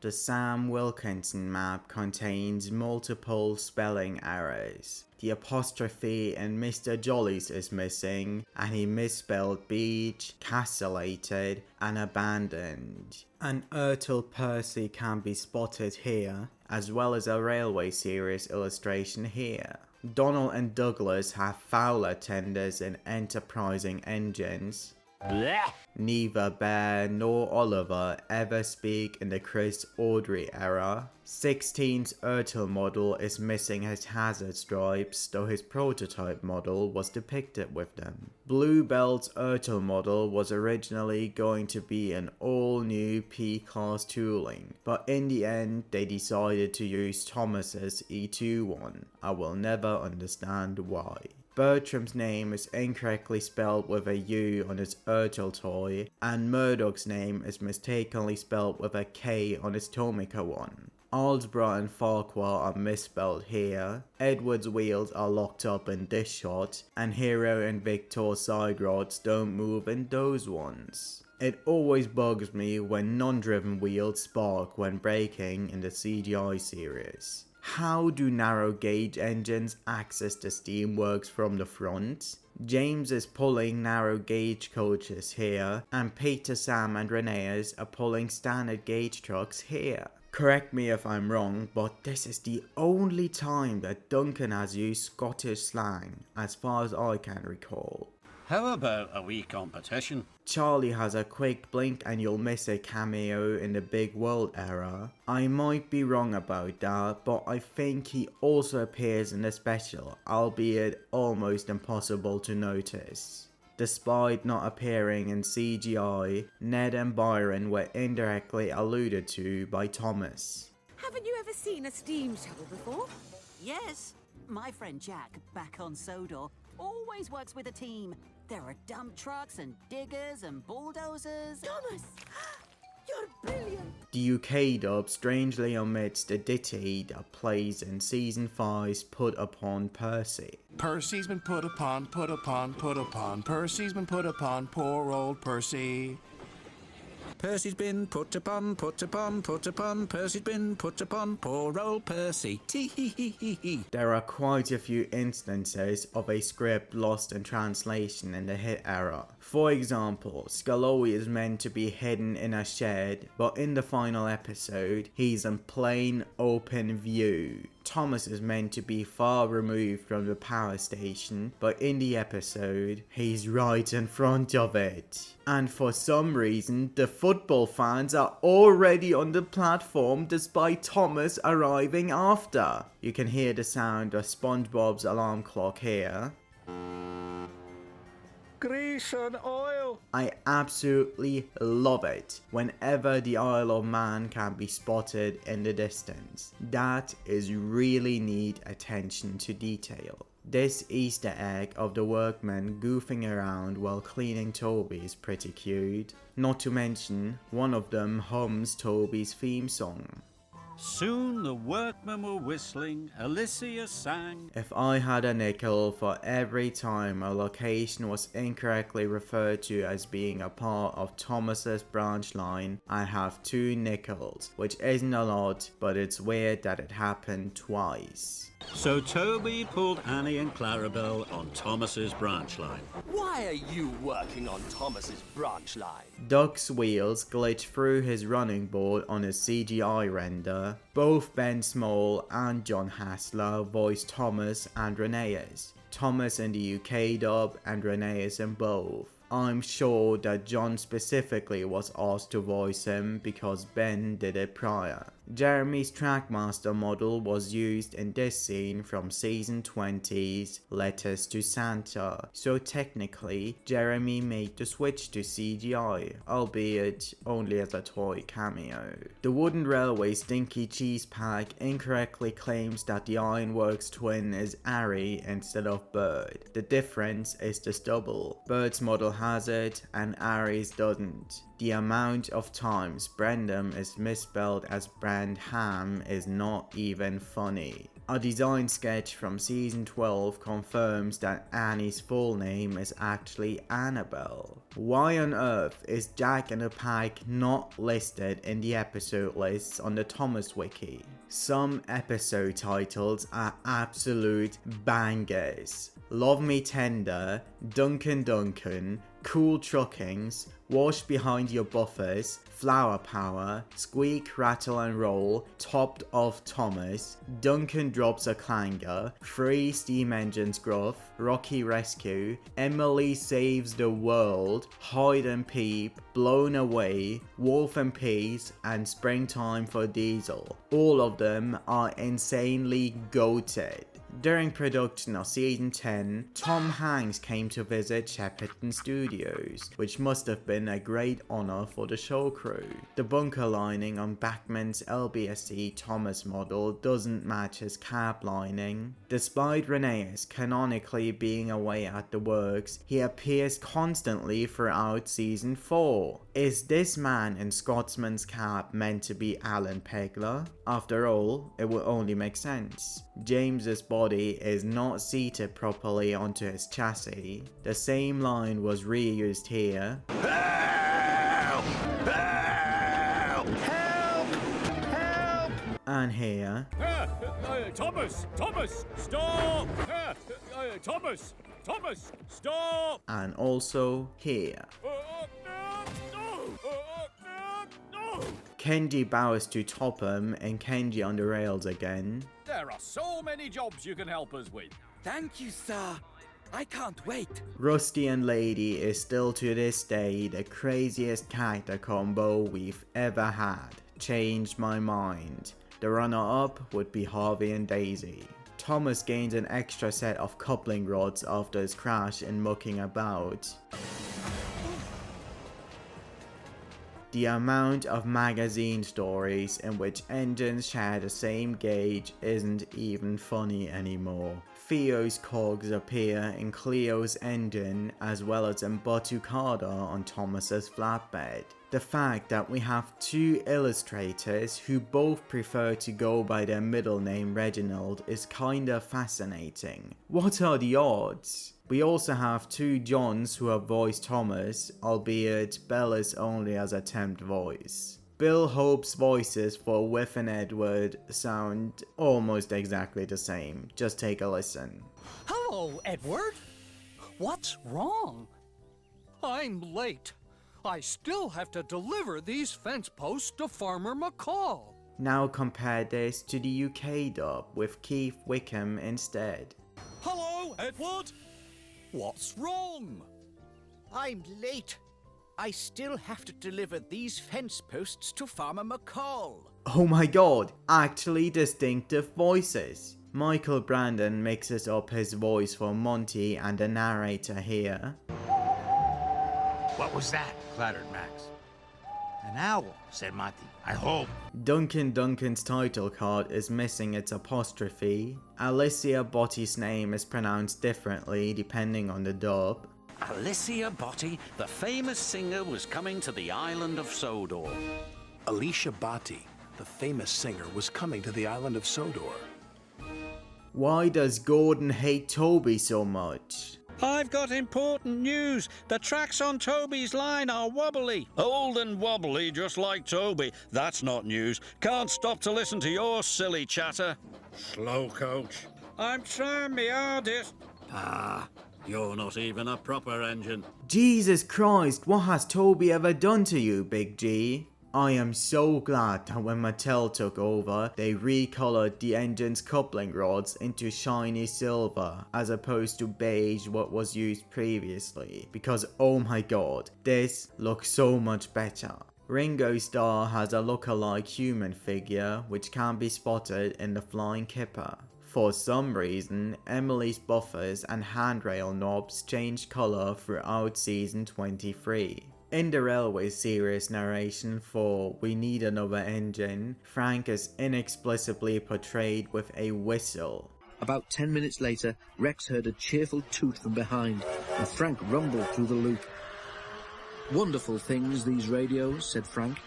The Sam Wilkinson map contains multiple spelling errors. The apostrophe in Mr. Jolly's is missing, and he misspelled beach, castellated, and abandoned. An Ertl Percy can be spotted here, as well as a railway series illustration here. Donald and Douglas have Fowler tenders and enterprising engines. Blech. Neither Bear nor Oliver ever speak in the Chris Audrey era. 16's Ertl model is missing his hazard stripes, though his prototype model was depicted with them. Bluebell's Ertl model was originally going to be an all-new P-class tooling, but in the end they decided to use Thomas's E2 one. I will never understand why. Bertram's name is incorrectly spelled with a U on his Ertl toy, and Murdoch's name is mistakenly spelled with a K on his Tomica one. Aldeburgh and Farquhar are misspelled here, Edward's wheels are locked up in this shot, and Hero and Victor's side rods don't move in those ones. It always bugs me when non-driven wheels spark when braking in the CGI series. How do narrow gauge engines access the steam works from the front? James is pulling narrow gauge coaches here, and Peter, Sam and Rheneas are pulling standard gauge trucks here. Correct me if I'm wrong, but this is the only time that Duncan has used Scottish slang, as far as I can recall. How about a wee competition? Charlie has a quick blink and you'll miss a cameo in the Big World era. I might be wrong about that, but I think he also appears in the special, albeit almost impossible to notice. Despite not appearing in CGI, Ned and Byron were indirectly alluded to by Thomas. Haven't you ever seen a steam shovel before? Yes, my friend Jack, back on Sodor, always works with a team. There are dump trucks and diggers and bulldozers. Thomas! You're brilliant! The UK dub strangely omits the ditty that plays in season 5's Put Upon Percy. Percy's been put upon, put upon, put upon. Percy's been put upon, poor old Percy. Percy's been put upon, put upon, put upon. Percy's been put upon, poor old Percy. Tee-hee-hee-hee-hee. There are quite a few instances of a script lost in translation in the hit era. For example, Sculloy is meant to be hidden in a shed, but in the final episode, he's in plain open view. Thomas is meant to be far removed from the power station, but in the episode, he's right in front of it. And for some reason, the football fans are already on the platform despite Thomas arriving after. You can hear the sound of SpongeBob's alarm clock here. Grease and oil. I absolutely love it whenever the Isle of Man can be spotted in the distance. That is really neat attention to detail. This Easter egg of the workmen goofing around while cleaning Toby is pretty cute. Not to mention, one of them hums Toby's theme song. Soon the workmen were whistling, Alicia sang. If I had a nickel for every time a location was incorrectly referred to as being a part of Thomas's branch line, I'd have 2 nickels, which isn't a lot, but it's weird that it happened twice. So Toby pulled Annie and Clarabelle on Thomas's branch line. Why are you working on Thomas's branch line? Duck's wheels glitch through his running board on his CGI render. Both Ben Small and John Hassler voice Thomas and Rheneas. Thomas in the UK dub and Rheneas in both. I'm sure that John specifically was asked to voice him because Ben did it prior. Jeremy's Trackmaster model was used in this scene from season 20's Letters to Santa, so technically Jeremy made the switch to CGI, albeit only as a toy cameo. The Wooden Railway Stinky Cheese Pack incorrectly claims that the Ironworks twin is Ari instead of Bird. The difference is the stubble. Bird's model has it and Ari's doesn't. The amount of times Brandon is misspelled as Brandon canned ham is not even funny. A design sketch from season 12 confirms that Annie's full name is actually Annabelle. Why on earth is Jack in the Pack not listed in the episode lists on the Thomas Wiki? Some episode titles are absolute bangers. Love Me Tender, Duncan, Cool Truckings, Wash Behind Your Buffers, Flower Power, Squeak, Rattle and Roll, Topped Off Thomas, Duncan Drops a Clanger, Free Steam Engines Gruff, Rocky Rescue, Emily Saves the World, Hide and Peep, Blown Away, Wolf and Peace, and Springtime for Diesel. All of them are insanely goated. During production of season 10, Tom Hanks came to visit Shepperton Studios, which must have been a great honor for the show crew. The bunker lining on Bachmann's LBSC Thomas model doesn't match his cab lining. Despite Reneus canonically being away at the works, he appears constantly throughout season 4. Is this man in Scotsman's cab meant to be Alan Pegler? After all, it would only make sense. James's body is not seated properly onto his chassis. The same line was reused here. Help! Help! Help! Help! And here. Thomas! Stop! Thomas! Stop! And also here. Kenji bows to Topham and Kenji on the rails again. There are so many jobs you can help us with. Thank you, sir. I can't wait. Rusty and Lady is still to this day the craziest character combo we've ever had. Changed my mind. The runner-up would be Harvey and Daisy. Thomas gains an extra set of coupling rods after his crash in mucking about. The amount of magazine stories in which engines share the same gauge isn't even funny anymore. Theo's cogs appear in Cleo's engine as well as in Batucada on Thomas's flatbed. The fact that we have two illustrators who both prefer to go by their middle name Reginald is kinda fascinating. What are the odds? We also have two Johns who have voiced Thomas, albeit Bella's only as a temp voice. Bill Hope's voices for Whiff and Edward sound almost exactly the same. Just take a listen. Hello, Edward. What's wrong? I'm late. I still have to deliver these fence posts to Farmer McCall. Now compare this to the UK dub with Keith Wickham instead. Hello, Edward. What's wrong? I'm late. I still have to deliver these fence posts to Farmer McCall. Oh my god, actually distinctive voices. Michael Brandon mixes up his voice for Monty and the narrator here. What was that? Clattered Max. An owl, said Monty. I hope. Duncan's title card is missing its apostrophe. Alicia Botti's name is pronounced differently depending on the dub. Alicia Botti, the famous singer, was coming to the island of Sodor. Alicia Botti, the famous singer, was coming to the island of Sodor. Why does Gordon hate Toby so much? I've got important news. The tracks on Toby's line are wobbly. Old and wobbly, just like Toby. That's not news. Can't stop to listen to your silly chatter. Slow coach. I'm trying my hardest. Ah, you're not even a proper engine. Jesus Christ, what has Toby ever done to you, Big G? I am so glad that when Mattel took over, they recolored the engine's coupling rods into shiny silver as opposed to beige what was used previously, because oh my god, this looks so much better. Ringo Starr has a look-alike human figure which can be spotted in the Flying Kipper. For some reason, Emily's buffers and handrail knobs changed colour throughout season 23. In the Railway series narration for We Need Another Engine, Frank is inexplicably portrayed with a whistle. About 10 minutes later, Rex heard a cheerful toot from behind, and Frank rumbled through the loop. "Wonderful things, these radios," said Frank.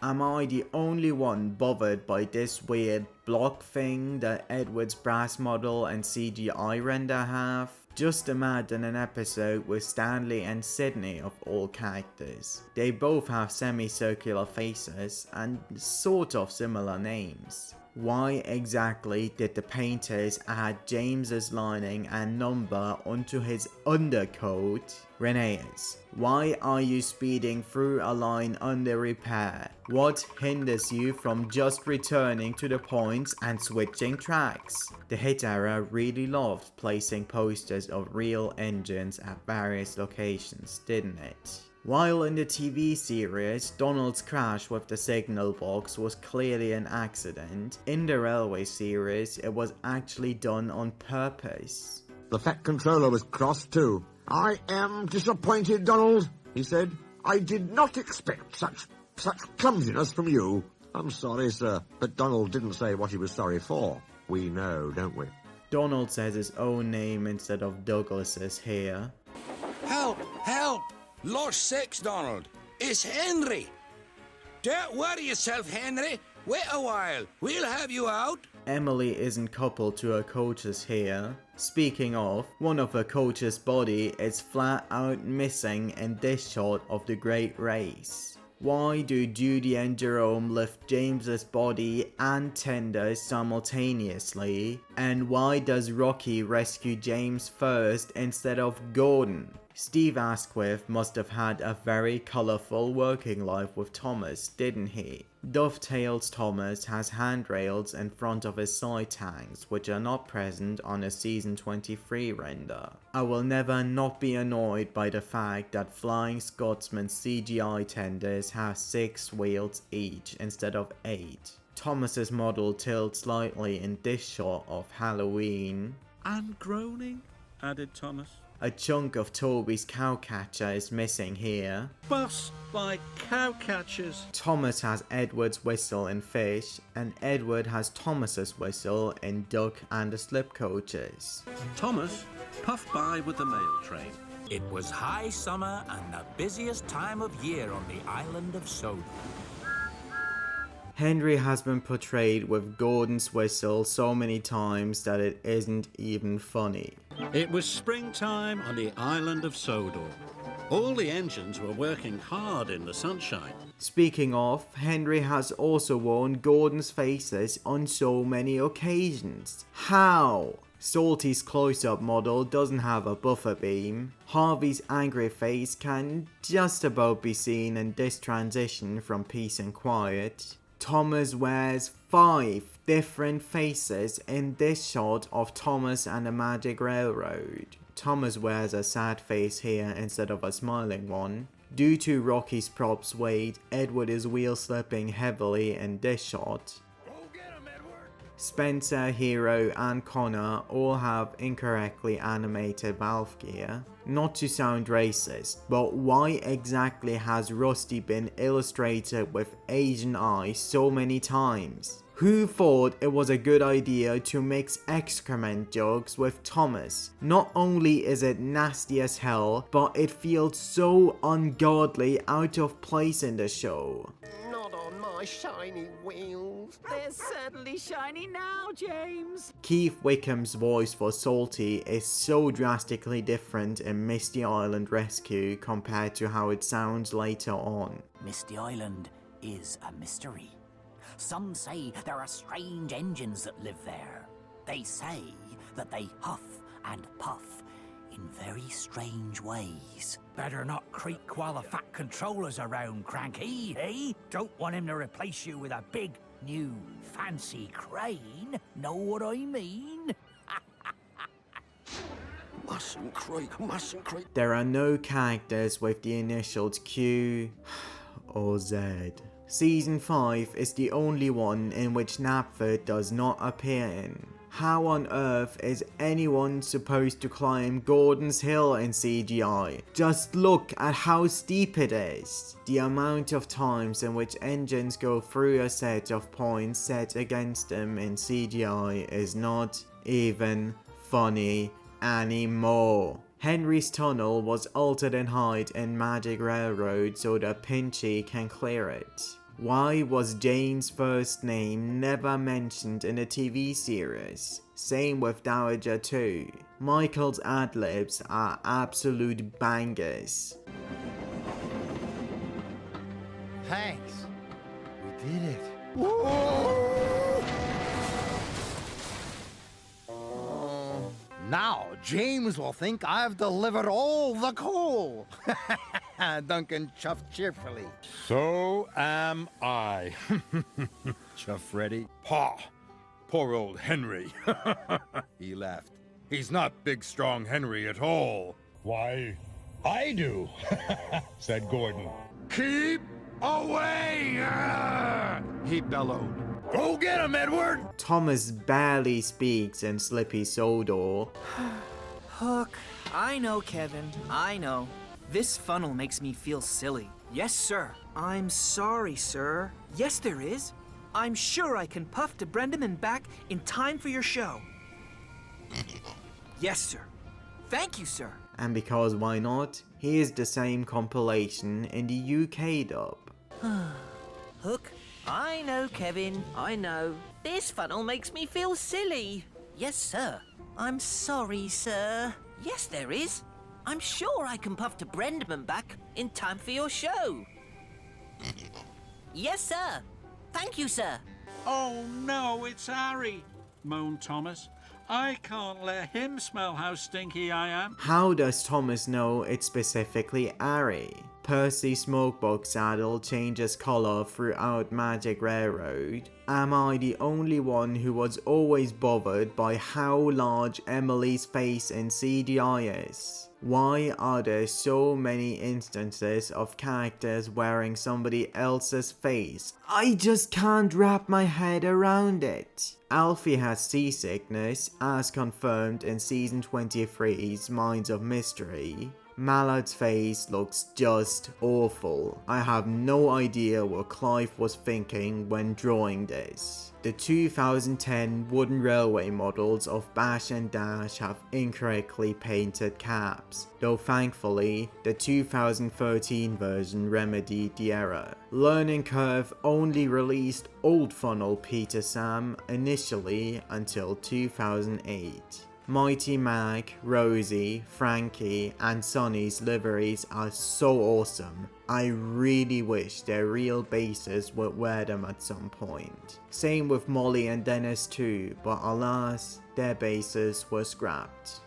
Am I the only one bothered by this weird block thing that Edward's brass model and CGI render have? Just imagine an episode with Stanley and Sydney of all characters. They both have semicircular faces and sort of similar names. Why exactly did the painters add James's lining and number onto his undercoat? Reneus, why are you speeding through a line under repair? What hinders you from just returning to the points and switching tracks? The Hit era really loved placing posters of real engines at various locations, didn't it? While in the TV series, Donald's crash with the signal box was clearly an accident, in the railway series it was actually done on purpose. The Fat Controller was cross too. "I am disappointed, Donald," he said. "I did not expect such clumsiness from you." "I'm sorry, sir." But Donald didn't say what he was sorry for. We know, don't we? Donald says his own name instead of Douglas's here. Help! Help! Lost six, Donald. It's Henry. Don't worry yourself, Henry. Wait a while. We'll have you out. Emily isn't coupled to her coaches here. Speaking of, one of her coach's body is flat out missing in this shot of the Great Race. Why do Judy and Jerome lift James's body and tenders simultaneously? And why does Rocky rescue James first instead of Gordon? Steve Asquith must have had a very colourful working life with Thomas, didn't he? Dovetails Thomas has handrails in front of his side tanks, which are not present on a season 23 render. I will never not be annoyed by the fact that Flying Scotsman's CGI tenders have 6 wheels each instead of 8. Thomas's model tilts slightly in this shot of Halloween. And groaning, added Thomas. A chunk of Toby's cowcatcher is missing here. Bust by cowcatchers. Thomas has Edward's whistle in Fish, and Edward has Thomas's whistle in Duck and the Slipcoaches. Thomas puffed by with the mail train. It was high summer and the busiest time of year on the island of Sodor. Henry has been portrayed with Gordon's whistle so many times that it isn't even funny. It was springtime on the island of Sodor. All the engines were working hard in the sunshine. Speaking of, Henry has also worn Gordon's faces on so many occasions. How? Salty's close-up model doesn't have a buffer beam. Harvey's angry face can just about be seen in this transition from peace and quiet. Thomas wears 5 different faces in this shot of Thomas and the Magic Railroad. Thomas wears a sad face here instead of a smiling one. Due to Rocky's props weight, Edward is wheel slipping heavily in this shot. Spencer, Hero and Connor all have incorrectly animated valve gear. Not to sound racist, but why exactly has Rusty been illustrated with Asian eyes so many times? Who thought it was a good idea to mix excrement jokes with Thomas? Not only is it nasty as hell, but it feels so ungodly out of place in the show. Not on my shiny wheels. They're certainly shiny now, James. Keith Wickham's voice for Salty is so drastically different in Misty Island Rescue compared to how it sounds later on. Misty Island is a mystery. Some say there are strange engines that live there. They say that they huff and puff in very strange ways. Better not creak while the Fat Controller's around, Cranky, eh? Don't want him to replace you with a big, new, fancy crane. Know what I mean? Mustn't creak, mustn't creak. There are no characters with the initials Q or Z. Season 5 is the only one in which Knapford does not appear in. How on earth is anyone supposed to climb Gordon's Hill in CGI? Just look at how steep it is. The amount of times in which engines go through a set of points set against them in CGI is not even funny anymore. Henry's tunnel was altered in height in Magic Railroad so that Pinchy can clear it. Why was Jane's first name never mentioned in the TV series? Same with Dowager too. Michael's ad-libs are absolute bangers. Thanks. We did it. Now James will think I've delivered all the coal. Duncan chuffed cheerfully. So am I. Chuff Freddy. Pa, poor old Henry. He laughed. He's not big, strong Henry at all. Why, I do, said Gordon. Keep away! He bellowed. Go get him, Edward! Thomas barely speaks in Slippy Sodor. Hook, I know, Kevin, I know. This funnel makes me feel silly. Yes, sir. I'm sorry, sir. Yes, there is. I'm sure I can puff to Brendan and back in time for your show. Yes, sir. Thank you, sir. And because why not, here's the same compilation in the UK dub. Hook, I know, Kevin, I know. This funnel makes me feel silly. Yes, sir. I'm sorry, sir. Yes, there is. I'm sure I can puff to Brendan back in time for your show. Yes, sir. Thank you, sir. Oh no, it's Harry, moaned Thomas. I can't let him smell how stinky I am. How does Thomas know it's specifically Ari? Percy's smokebox saddle changes color throughout Magic Railroad. Am I the only one who was always bothered by how large Emily's face in CGI is? Why are there so many instances of characters wearing somebody else's face? I just can't wrap my head around it. Alfie has seasickness, as confirmed in season 23's Minds of Mystery. Mallard's face looks just awful. I have no idea what Clive was thinking when drawing this. The 2010 wooden railway models of Bash and Dash have incorrectly painted caps, though thankfully the 2013 version remedied the error. Learning Curve only released Old Funnel Peter Sam initially until 2008. Mighty Mag, Rosie, Frankie, and Sonny's liveries are so awesome. I really wish their real bases would wear them at some point. Same with Molly and Dennis too, but alas, their bases were scrapped.